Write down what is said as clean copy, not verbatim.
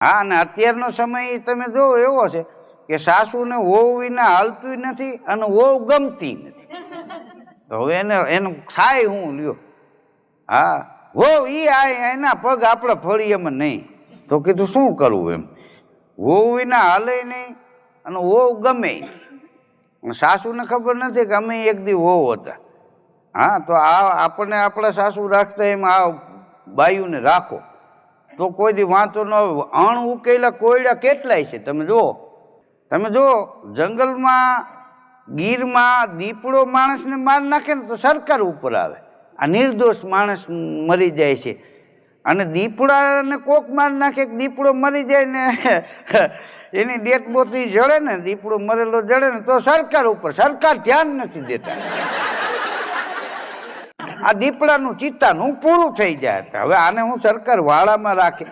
હા, અને અત્યારનો સમય તમે જો એવો છે કે સાસુને વહુ વિના હાલતું નથી અને વહુ ગમતી નથી. તો હવે એનું થાય હું લ્યો. હા, વહુ ઈ એના પગ આપણે ફળી એમ નહીં. તો કીધું શું કરવું એમ. વહુ વિના હાલે નહીં અને વહુ ગમે નહીં. સાસુને ખબર નથી કે અમે એક દી વહુ હતા. હા, તો આપણને આપણા સાસુ રાખતા એમ આ બાયુને રાખો તો કોઈ દી વાંચો ન આવે. અણ ઉકેલા કોયડા કેટલાય છે તમે જુઓ જંગલમાં ગીરમાં દીપડો માણસને માર નાખે ને તો સરકાર ઉપર આવે. આ નિર્દોષ માણસ મરી જાય છે અને દીપડાને કોક માર નાખે દીપડો મરી જાય ને એની ડેટ બોતી જડે ને દીપડો મરેલો જડે ને તો સરકાર ઉપર. સરકાર ધ્યાન નથી દેતા. આ દીપડાનું ચિત્તાનું પૂરું થઈ જાય. હવે આને હું સરકાર વાળામાં રાખે.